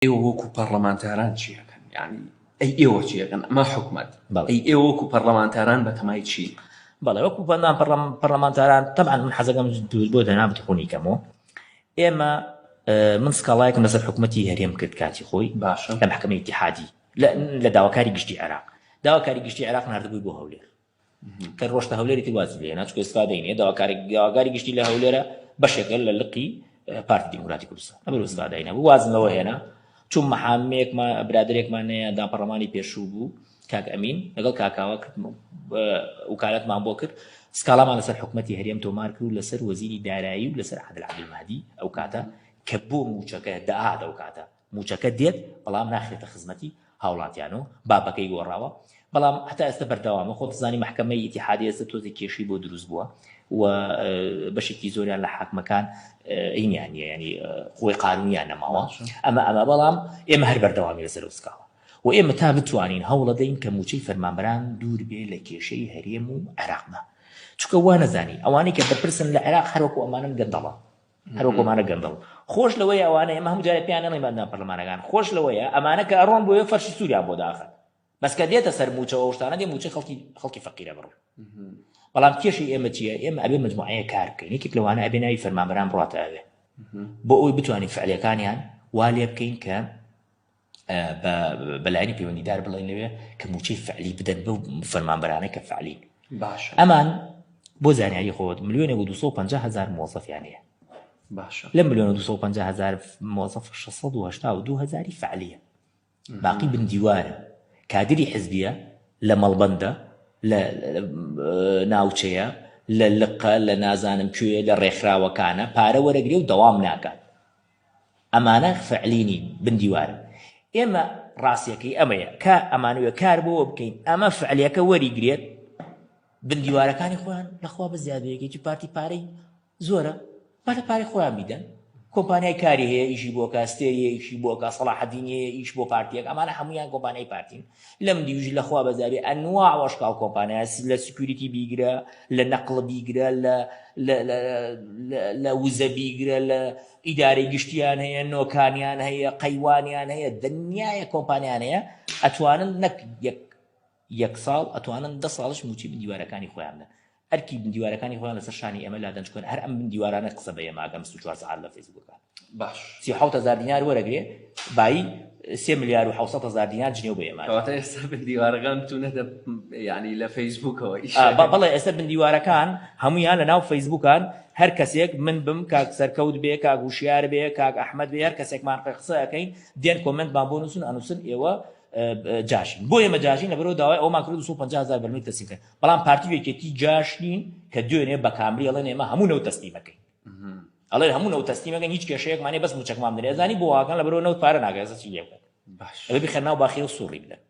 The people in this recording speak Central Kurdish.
وەکو پەرلەمانتاران چیەکەن یعنی ئەی ئێوە چیەکەن ئەمە حکومەت ئەی ئێوە وەکو پەرلەمانتاران بەتەمای چی بەڵێ وەکو بەندان پەرلەمانتاران طبعا من حەزەکەم بۆ دەنا بتخۆنی کەمەوە ئێمە من سکاڵایەکم لەسەر حکومەتی هەرێم کرد کاتی خۆی باشە لە محکەمەی ئیتیحادی لە داواکاری گشتی عێراق داواکاری گشتی عێراق ناردبووی بۆ هەولێر کە ڕۆشتە هەولێری واز لێنا چکە ئستادەینێ داواکاری گشتی لە هەولێرە بەشێکە لە لقی پارتی دیموکراتی کوردستان ئەمە ئستادەینە بوو وازنەوە هێنا چون محامێکمان برادرێکمان هەیە داپەرلەمانی پێشوو بوو کاک ئەمین لەگەڵ کاکاوە کرد وکالەتمان بۆ کرد سکاڵامان لەسەر حکومەتی هەرێم تۆمار کرد و لەسەر وەزیری دارایی و لەسەر عادل عەبدولمەهدی ئەو کاتە کە بۆ موچەکە دەهات ئەو کاتە موچەکە دێت بەڵام ناخرێتە خزمەتی هاوڵاتیانەوە بابەکەی گۆڕاوە بەڵام هەتا ئێستا بەردەوامە خۆت زانی محکەمەی ئیتیحادی ئێستا تۆزی کێشی بۆ دروست بووە و بەشێکی زۆریان لە حاکمەکان ئینیان نیە ینی خۆی قانونیان نەماوە ئەمە بەڵام ئێمە هەر بەردەوامی لەسەر سکاڵە و ئێمە تا بتوانین هەوڵە دەین کە موچەی فەرمانبەران دوور بێ لە کێشەی هەرێم و عێراقمە چونکە وا نەزانی ئەوانەی کە دەپرسن لە عێراق هەروەکو ئەمانن گەندەڵە هەروەکو ئەمانە گەندەڵ خۆش لەوەی ئەوانە ئێمە هەموو جارێ پیان نەڵێن بەندان پەرلەمانەکان خۆش لەوەیە ئەمانە کە ئەڕۆن بۆیە فەرشی سووریا بۆ داخن بەس کە دێتە سەر موچەوە شتانە دێ موچەی خەڵکی فەقیرە بڕۆ بەڵام کێشی ئێمە چییە ئێمە ئەبێ مجموعەیە کار بکەین یەکێک لەوانە ئەبێ ناوی فەرمانبەران بڕاتە ئەوێ بۆ ئەوی بتوانین فعلیەکانیان وا لێ بکەین کە بەلایانی پەیوەندیدار بڵێن لەوێ کە موچەی فعلی بدەن بەو فەرمانبەرانە کە فعلین باشە ئەمان بۆ زانیاری خۆت ملیۆنێک و 250,000 مۆزەفیان هەیە باشە لە ملیۆن و 250,000 مۆزەف 682,000 فعلیە باقی بندیوارە کادری حزبیە لە مەڵبەندە لە ناوچەیە لە لقە لە نازانم کوێ لە ڕێکخراوەکانە پارە وەرەگرێ و دەوام ناکات ئەمانە فعلینی بندیوارە ئێمە ڕاستیەکەی ئەمەیە کە ئەمانوێ کار بۆ بکەین ئەمە فعلیەکە وەریگرێت بندیوارەکانی خۆیان لەخوا بە زیادەیەکێکی پارتی پارەی زۆرە با لە پارەی خۆیان بیدەن کۆمپانیای کاری هەیە ئیشی بۆ کاستێریە ئیشی بۆ کا سەلاحەدینیە ئیش بۆ پارتیەک ئەمانە هەمویان کۆمپانیای پارتین لەم دیوژی لەخوا بەزابێ ئەنواع وەشکاو کۆمپانیای لە سکیوریتی بیگرە لە نەقڵ بیگرە لە وزە بیگرە لە ئیدارەی گشتیان هەیە نۆکانیان هەیە قەیوانیان هەیە دنیایە کۆمپانیان هەیە ئەتوانن نەک یەک ساڵ ئەتوانن 10 ساڵش موچی بندیوارەکانی خۆیان بدەن ئەرکی بندیوارەکانی خۆیان لەسەر شانی ئێمە لادەن چکۆن هەر ئەم بندیوارانە قسە بە ئێماگەم 24 ساعت لە فەیسبووکە باش 37,000 دینار وەرەگرێ بای 3 ملیار و 700,000 دینار جنێو بە ئێمە کەواتە ئێستا بندیوارەکان تونەتە یعنی لە فەیسبووکەوە بەڵێ ئێستا بندیوارەکان هەمویان لە ناو فەیسبووکان هەر کەسێک من بم کاک سەرکەوت بێ کاک وشیار بێ کاک ئەحمەد بێ هەر کەسێکمان قسە ئەەکەین دێن کۆمنتمان بۆ نووسن ئەنووسن ئێوە جاشین بۆ ئێمە جاشین لەبەرەوە داوای ئەومان کرد 250,000 بەرمیل تەسلیمکەین بەڵام پارتیوێکێتی جاشنین کە دوێنێ بە کامری ئەڵێن ئێمە هەموو نەوت تەسلیمەکەین ئەڵێن هەموو نەوت تەسلیمەکەین هیچ کێشەیەکمانێ بەس موچەکمان بدەن ئێزانی بۆ واکەن لەبەرەوە نەوت پارە ناگەێزە چی لێ بکەن ئەوە بخەن ناو باخی و سوڕی بدەن